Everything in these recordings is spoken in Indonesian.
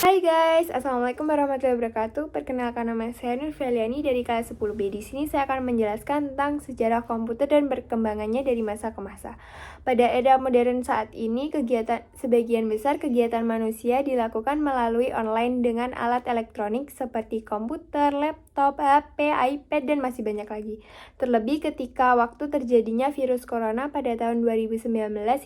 Hai guys, Assalamualaikum warahmatullahi wabarakatuh. Perkenalkan, nama saya Nur Feliani dari kelas 10B. Di sini saya akan menjelaskan tentang sejarah komputer dan perkembangannya dari masa ke masa. Pada era modern saat ini, sebagian besar kegiatan manusia dilakukan melalui online dengan alat elektronik seperti komputer, laptop, HP, iPad, dan masih banyak lagi. Terlebih ketika waktu terjadinya virus corona pada tahun 2019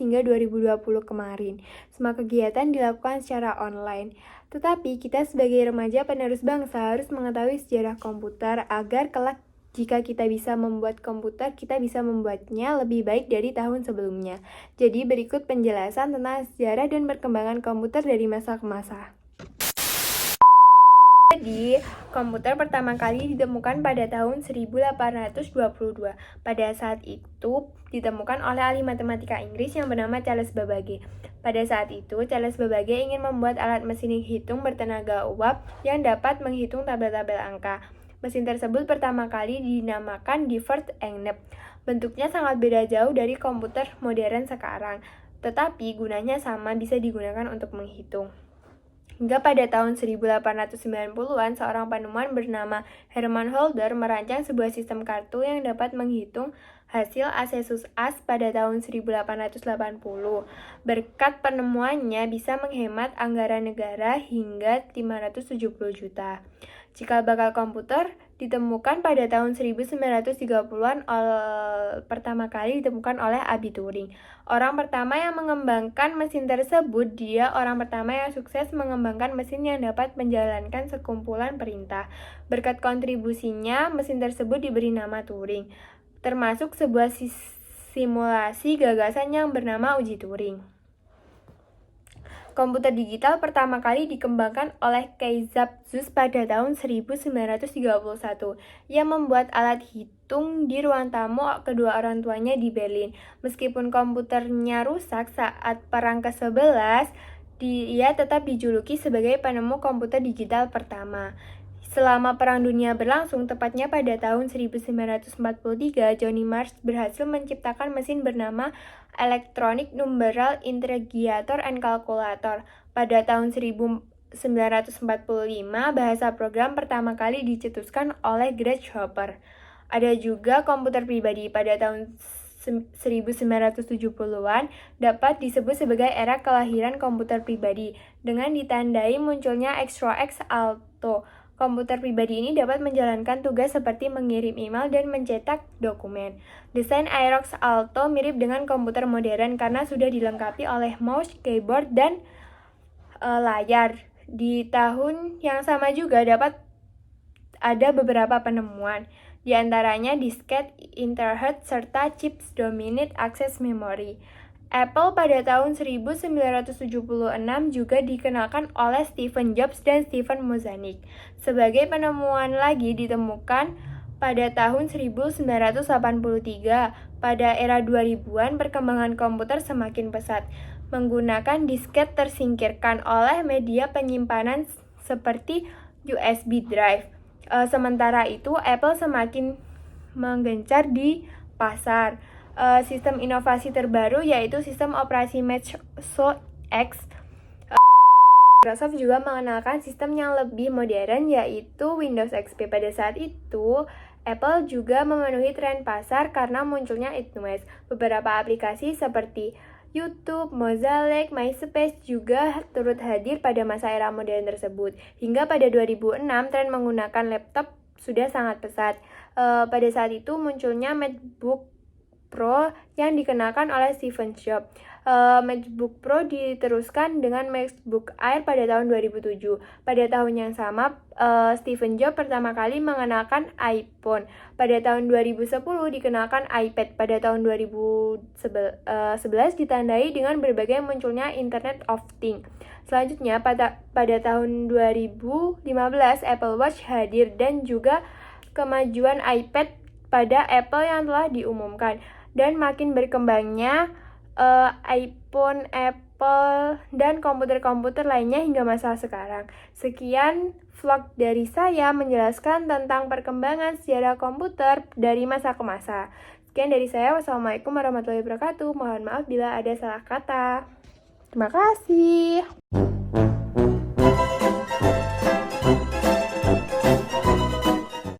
hingga 2020 kemarin. Semua kegiatan dilakukan secara online. Tetapi kita sebagai remaja penerus bangsa harus mengetahui sejarah komputer agar kelak jika kita bisa membuat komputer, kita bisa membuatnya lebih baik dari tahun sebelumnya. Jadi berikut penjelasan tentang sejarah dan perkembangan komputer dari masa ke masa. Jadi, komputer pertama kali ditemukan pada tahun 1822. Pada saat itu, ditemukan oleh ahli matematika Inggris yang bernama Charles Babbage. Pada saat itu, Charles Babbage ingin membuat alat mesin hitung bertenaga uap yang dapat menghitung tabel-tabel angka. Mesin tersebut pertama kali dinamakan Divert Engneb. Bentuknya sangat beda jauh dari komputer modern sekarang, tetapi gunanya sama, bisa digunakan untuk menghitung. Hingga pada tahun 1890-an, seorang penemuan bernama Herman Holder merancang sebuah sistem kartu yang dapat menghitung hasil Asesus As pada tahun 1880. Berkat penemuannya bisa menghemat anggaran negara hingga 570 juta. Cikal bakal komputer ditemukan pada tahun 1930-an pertama kali ditemukan oleh Abe Turing. Orang pertama yang mengembangkan mesin tersebut, dia orang pertama yang sukses mengembangkan mesin yang dapat menjalankan sekumpulan perintah. Berkat kontribusinya, mesin tersebut diberi nama Turing, termasuk sebuah simulasi gagasan yang bernama uji Turing. Komputer digital pertama kali dikembangkan oleh Kay Zapsus pada tahun 1931. Ia membuat alat hitung di ruang tamu kedua orang tuanya di Berlin. Meskipun komputernya rusak saat Perang ke-11, dia tetap dijuluki sebagai penemu komputer digital pertama. Selama Perang Dunia berlangsung, tepatnya pada tahun 1943, Johnny Marsh berhasil menciptakan mesin bernama Electronic Numeral Integrator and Calculator. Pada tahun 1945, bahasa program pertama kali dicetuskan oleh Gregg Hopper. Ada juga komputer pribadi. Pada tahun 1970-an dapat disebut sebagai era kelahiran komputer pribadi dengan ditandai munculnya Xerox Alto. Komputer pribadi ini dapat menjalankan tugas seperti mengirim email dan mencetak dokumen. Desain Xerox Alto mirip dengan komputer modern karena sudah dilengkapi oleh mouse, keyboard, dan layar. Di tahun yang sama juga dapat ada beberapa penemuan, di antaranya disket, Interhead, serta chips Dominant Access Memory. Apple pada tahun 1976 juga dikenalkan oleh Steve Jobs dan Stephen Wozniak. Sebagai penemuan lagi ditemukan pada tahun 1983. Pada era 2000-an, perkembangan komputer semakin pesat. Menggunakan disket tersingkirkan oleh media penyimpanan seperti USB drive. Sementara itu, Apple semakin menggencar di pasar. Sistem inovasi terbaru yaitu sistem operasi Mac OS X. Microsoft juga mengenalkan sistem yang lebih modern yaitu Windows XP. Pada saat itu, Apple juga memenuhi tren pasar karena munculnya iTunes. Beberapa aplikasi seperti YouTube, Mozilla, MySpace juga turut hadir pada masa era modern tersebut. Hingga pada 2006, tren menggunakan laptop sudah sangat pesat. Pada saat itu munculnya MacBook Pro yang dikenakan oleh Steve Jobs. MacBook Pro diteruskan dengan MacBook Air pada tahun 2007. Pada tahun yang sama, Steve Jobs pertama kali mengenalkan iPhone. Pada tahun 2010 dikenalkan iPad. Pada tahun 2011 ditandai dengan berbagai munculnya Internet of Things. Selanjutnya, pada tahun 2015 Apple Watch hadir dan juga kemajuan iPad pada Apple yang telah diumumkan. Dan makin berkembangnya iPhone, Apple, dan komputer-komputer lainnya hingga masa sekarang. Sekian vlog dari saya menjelaskan tentang perkembangan sejarah komputer dari masa ke masa. Sekian dari saya. Wassalamualaikum warahmatullahi wabarakatuh. Mohon maaf bila ada salah kata. Terima kasih.